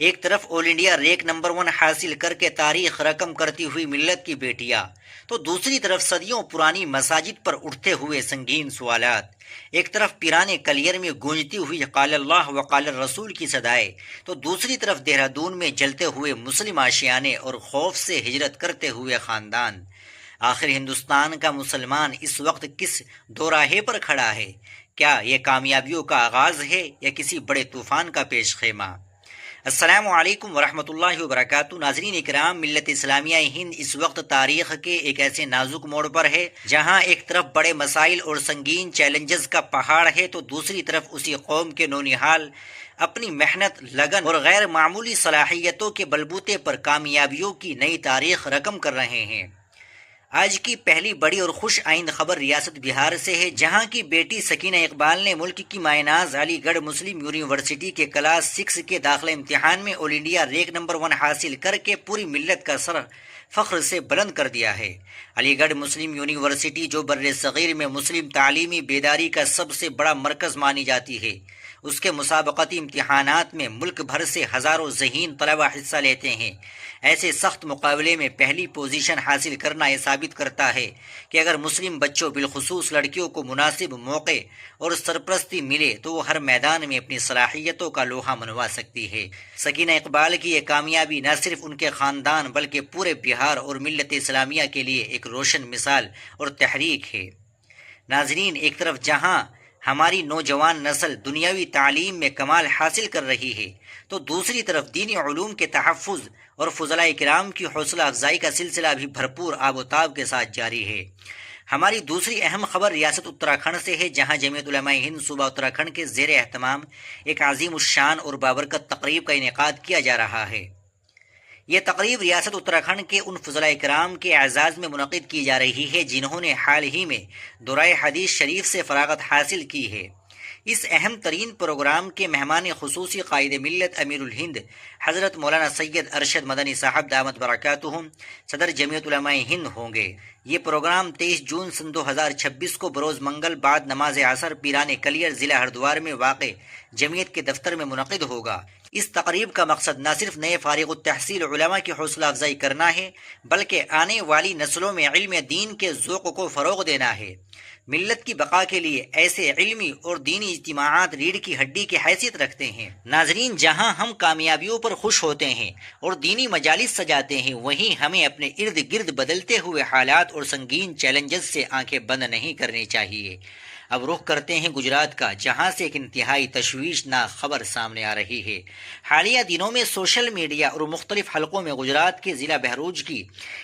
ایک طرف آل India rank number 1 حاصل کر کے تاریخ رقم کرتی ہوئی ملت کی بیٹیاں، تو دوسری طرف صدیوں پرانی مساجد پر اٹھتے ہوئے سنگین سوالات، ایک طرف پیرانے کلیئر میں گونجتی ہوئی قال اللہ وقال الرسول کی صدائے، تو دوسری طرف دہرادون میں جلتے ہوئے مسلم آشیانے اور خوف سے ہجرت کرتے ہوئے خاندان۔ آخر ہندوستان کا مسلمان اس وقت کس دوراہے پر کھڑا ہے؟ کیا یہ کامیابیوں کا آغاز ہے یا کسی بڑے طوفان کا پیش خیمہ؟ السلام علیکم ورحمۃ اللہ وبرکاتہ۔ ناظرین اکرام، ملت اسلامیہ ہند اس وقت تاریخ کے ایک ایسے نازک موڑ پر ہے جہاں ایک طرف بڑے مسائل اور سنگین چیلنجز کا پہاڑ ہے، تو دوسری طرف اسی قوم کے نونہال اپنی محنت، لگن اور غیر معمولی صلاحیتوں کے بلبوتے پر کامیابیوں کی نئی تاریخ رقم کر رہے ہیں۔ آج کی پہلی بڑی اور خوش آئند خبر ریاست بہار سے ہے، جہاں کی بیٹی سکینہ اقبال نے ملک کی مائع ناز علی گڑھ مسلم یونیورسٹی کے کلاس 6 کے داخلہ امتحان میں آل انڈیا رینک نمبر 1 حاصل کر کے پوری ملت کا سر فخر سے بلند کر دیا ہے۔ علی گڑھ مسلم یونیورسٹی، جو بر صغیر میں مسلم تعلیمی بیداری کا سب سے بڑا مرکز مانی جاتی ہے، اس کے مسابقتی امتحانات میں ملک بھر سے ہزاروں ذہین طلبہ حصہ لیتے ہیں۔ ایسے سخت مقابلے میں پہلی پوزیشن حاصل کرنا یہ ثابت کرتا ہے کہ اگر مسلم بچوں، بالخصوص لڑکیوں کو مناسب موقع اور سرپرستی ملے تو وہ ہر میدان میں اپنی صلاحیتوں کا لوہا منوا سکتی ہے۔ سکینہ اقبال کی یہ کامیابی نہ صرف ان کے خاندان بلکہ پورے بہار اور ملت اسلامیہ کے لیے ایک روشن مثال اور تحریک ہے۔ ناظرین، ایک طرف جہاں ہماری نوجوان نسل دنیاوی تعلیم میں کمال حاصل کر رہی ہے، تو دوسری طرف دینی علوم کے تحفظ اور فضلاء کرام کی حوصلہ افزائی کا سلسلہ بھی بھرپور آب و تاب کے ساتھ جاری ہے۔ ہماری دوسری اہم خبر ریاست اتراکھنڈ سے ہے، جہاں جمعیت علماء ہند صوبہ اتراکھنڈ کے زیر اہتمام ایک عظیم الشان اور بابرکت تقریب کا انعقاد کیا جا رہا ہے۔ یہ تقریب ریاست اتراکھنڈ کے ان فضلاء کرام کے اعزاز میں منعقد کی جا رہی ہے جنہوں نے حال ہی میں دورۂ حدیث شریف سے فراغت حاصل کی ہے۔ اس اہم ترین پروگرام کے مہمان خصوصی قائد ملت امیر الہند حضرت مولانا سید ارشد مدنی صاحب دامت برکاتہم صدر جمعیت علماء ہند ہوں گے۔ یہ پروگرام 23 جون سن 2026 کو بروز منگل بعد نماز عصر پیرانے کلیئر ضلع ہردوار میں واقع جمعیت کے دفتر میں منعقد ہوگا۔ اس تقریب کا مقصد نہ صرف نئے فارغ التحصیل علماء کی حوصلہ افزائی کرنا ہے، بلکہ آنے والی نسلوں میں علم دین کے ذوق کو فروغ دینا ہے۔ ملت کی بقا کے لیے ایسے علمی اور دینی اجتماعات ریڑھ کی ہڈی کی حیثیت رکھتے ہیں۔ ناظرین، جہاں ہم کامیابیوں پر خوش ہوتے ہیں اور دینی مجالس سجاتے ہیں، وہیں ہمیں اپنے ارد گرد بدلتے ہوئے حالات اور سنگین چیلنجز سے آنکھیں بند نہیں کرنی چاہیے۔ اب رخ کرتے ہیں گجرات کا، جہاں سے ایک انتہائی تشویشناک خبر سامنے آ رہی ہے۔ حالیہ دنوں میں سوشل میڈیا اور مختلف حلقوں میں گجرات کے ضلع بہروج کی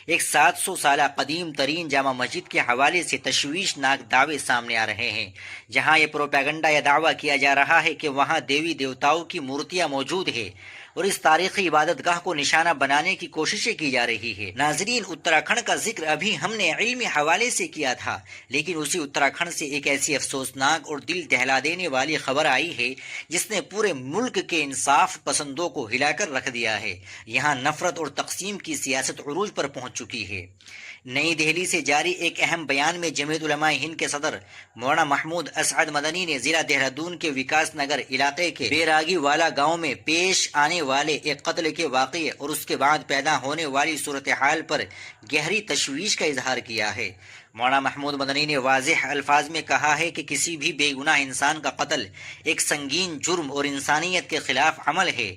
ایک 700 سالہ قدیم ترین جامع مسجد کے حوالے سے تشویشناک دعوے سامنے آ رہے ہیں، جہاں یہ پروپیگنڈا یا دعویٰ کیا جا رہا ہے کہ وہاں دیوی دیوتاؤں کی مورتیاں موجود ہیں اور اس تاریخی عبادت گاہ کو نشانہ بنانے کی کوششیں کی جا رہی ہے۔ ناظرین، اتراکھنڈ کا ذکر ابھی ہم نے علمی حوالے سے کیا تھا، لیکن اسی اتراکھنڈ سے ایک ایسی افسوسناک اور دل دہلا دینے والی خبر آئی ہے جس نے پورے ملک کے انصاف پسندوں کو ہلا کر رکھ دیا ہے۔ یہاں نفرت اور تقسیم کی سیاست عروج پر پہنچ چکی ہے۔ نئی دہلی سے جاری ایک اہم بیان میں جمعیت علماء ہند کے صدر مولانا محمود اسعد مدنی نے ضلع دہرادون کے وکاس نگر علاقے کے بیراگی والا گاؤں میں پیش آنے والے ایک قتل کے واقعے اور اس کے بعد پیدا ہونے والی صورتحال پر گہری تشویش کا اظہار کیا ہے۔ مولانا محمود مدنی نے واضح الفاظ میں کہا ہے کہ کسی بھی بے گناہ انسان کا قتل ایک سنگین جرم اور انسانیت کے خلاف عمل ہے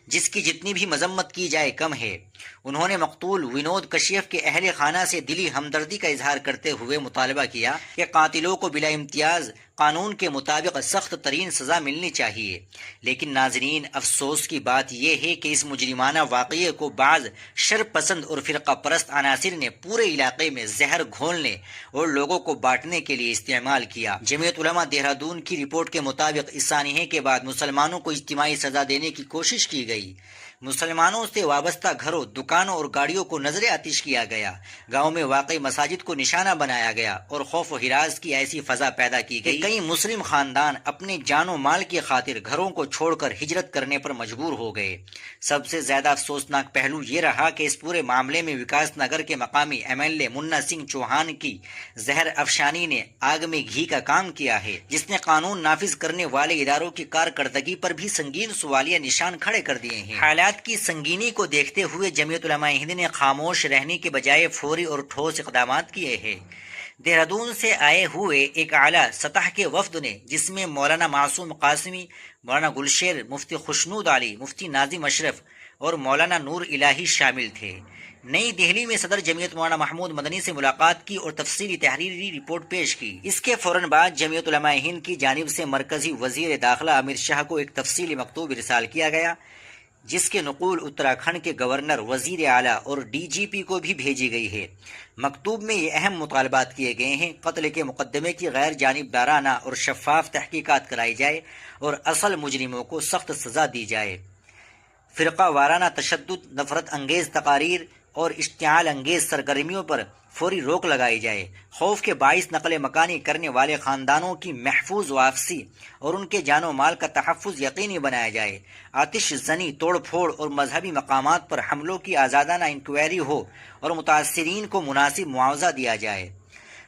جس کی جتنی بھی مذمت کی جائے کم ہے۔ انہوں نے مقتول ونود کشیف کے اہل خانہ سے دلی ہمدردی کا اظہار کرتے ہوئے مطالبہ کیا کہ قاتلوں کو بلا امتیاز قانون کے مطابق سخت ترین سزا ملنی چاہیے۔ لیکن ناظرین، افسوس کی بات یہ ہے کہ اس مجرمانہ واقعے کو بعض شر پسند اور فرقہ پرست عناصر نے پورے علاقے میں زہر گھولنے اور لوگوں کو بانٹنے کے لیے استعمال کیا۔ جمعیت علماء دہرادون کی رپورٹ کے مطابق اس سانحے کے بعد مسلمانوں کو اجتماعی سزا دینے کی کوشش کی گئی۔ مسلمانوں سے وابستہ گھروں، دکانوں اور گاڑیوں کو نظر آتش کیا گیا، گاؤں میں واقع مساجد کو نشانہ بنایا گیا اور خوف و ہراس کی ایسی فضا پیدا کی گئی کئی مسلم خاندان اپنے جان و مال کی خاطر گھروں کو چھوڑ کر ہجرت کرنے پر مجبور ہو گئے۔ سب سے زیادہ افسوسناک پہلو یہ رہا کہ اس پورے معاملے میں وکاس نگر کے مقامی MLA منا سنگھ چوہان کی زہر افشانی نے آگ میں گھی کا کام کیا ہے، جس نے قانون نافذ کرنے والے اداروں کی کارکردگی پر بھی سنگین سوالیہ نشان کھڑے کر دیے ہیں۔ حالات کی سنگینی کو دیکھتے ہوئے جمعیت علماء ہند نے خاموش رہنے کے بجائے فوری اور ٹھوس اقدامات کیے ہیں۔ دہرادون سے آئے ہوئے ایک اعلیٰ سطح کے وفد نے، جس میں مولانا معصوم قاسمی، مولانا گلشیر، مفتی خوشنود علی، مفتی ناظم اشرف اور مولانا نور الہی شامل تھے، نئی دہلی میں صدر جمعیت مولانا محمود مدنی سے ملاقات کی اور تفصیلی تحریری رپورٹ پیش کی۔ اس کے فوراً بعد جمعیت علماء ہند کی جانب سے مرکزی وزیر داخلہ امت شاہ کو ایک تفصیلی مکتوب ارسال کیا گیا، جس کے نقول اتراکھنڈ کے گورنر، وزیر اعلیٰ اور DGP کو بھی بھیجی گئی ہے۔ مکتوب میں یہ اہم مطالبات کیے گئے ہیں: قتل کے مقدمے کی غیر جانبدارانہ اور شفاف تحقیقات کرائی جائے اور اصل مجرموں کو سخت سزا دی جائے، فرقہ وارانہ تشدد، نفرت انگیز تقاریر اور اشتعال انگیز سرگرمیوں پر فوری روک لگائی جائے، خوف کے باعث نقل مکانی کرنے والے خاندانوں کی محفوظ واپسی اور ان کے جان و مال کا تحفظ یقینی بنایا جائے، آتش زنی، توڑ پھوڑ اور مذہبی مقامات پر حملوں کی آزادانہ انکوائری ہو اور متاثرین کو مناسب معاوضہ دیا جائے۔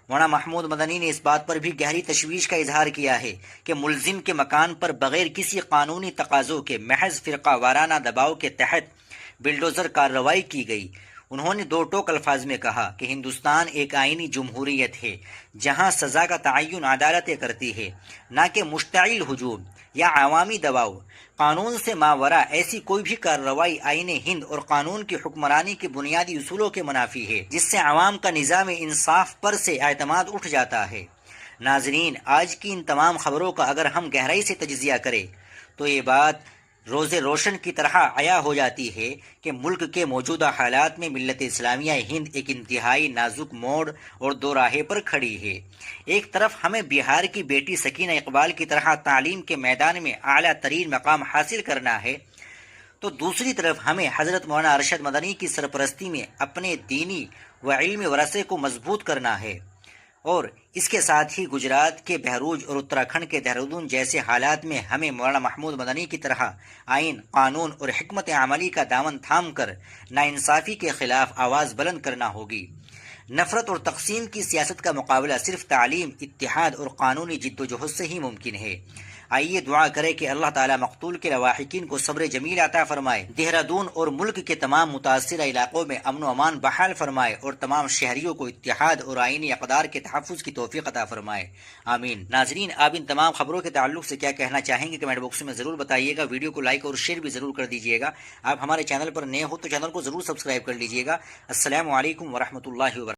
مولانا محمود مدنی نے اس بات پر بھی گہری تشویش کا اظہار کیا ہے کہ ملزم کے مکان پر بغیر کسی قانونی تقاضوں کے محض فرقہ وارانہ دباؤ کے تحت بلڈوزر کارروائی کی گئی۔ انہوں نے دو ٹوک الفاظ میں کہا کہ ہندوستان ایک آئینی جمہوریت ہے جہاں سزا کا تعین عدالتیں کرتی ہے، نہ کہ مشتعل ہجوم یا عوامی دباؤ۔ قانون سے ماوراء ایسی کوئی بھی کارروائی آئین ہند اور قانون کی حکمرانی کے بنیادی اصولوں کے منافی ہے، جس سے عوام کا نظام انصاف پر سے اعتماد اٹھ جاتا ہے۔ ناظرین، آج کی ان تمام خبروں کا اگر ہم گہرائی سے تجزیہ کریں تو یہ بات روز روشن کی طرح عیا ہو جاتی ہے کہ ملک کے موجودہ حالات میں ملت اسلامیہ ہند ایک انتہائی نازک موڑ اور دو راہے پر کھڑی ہے۔ ایک طرف ہمیں بہار کی بیٹی سکینہ اقبال کی طرح تعلیم کے میدان میں اعلیٰ ترین مقام حاصل کرنا ہے، تو دوسری طرف ہمیں حضرت مولانا ارشد مدنی کی سرپرستی میں اپنے دینی و علمی ورثے کو مضبوط کرنا ہے، اور اس کے ساتھ ہی گجرات کے بہروج اور اتراکھنڈ کے دہرادون جیسے حالات میں ہمیں مولانا محمود مدنی کی طرح آئین، قانون اور حکمت عملی کا دامن تھام کر ناانصافی کے خلاف آواز بلند کرنا ہوگی۔ نفرت اور تقسیم کی سیاست کا مقابلہ صرف تعلیم، اتحاد اور قانونی جد و جہد سے ہی ممکن ہے۔ آئیے دعا کریں کہ اللہ تعالیٰ مقتول کے لواحقین کو صبر جمیل عطا فرمائے، دہرادون اور ملک کے تمام متاثرہ علاقوں میں امن و امان بحال فرمائے اور تمام شہریوں کو اتحاد اور آئینی اقدار کے تحفظ کی توفیق عطا فرمائے، آمین۔ ناظرین، آپ ان تمام خبروں کے تعلق سے کیا کہنا چاہیں گے کمنٹ باکس میں ضرور بتائیے گا۔ ویڈیو کو لائک اور شیئر بھی ضرور کر دیجیے گا۔ آپ ہمارے چینل پر نئے ہو تو چینل کو ضرور سبسکرائب کر لیجیے گا۔ السلام علیکم ورحمۃ اللہ وبرکاتہ۔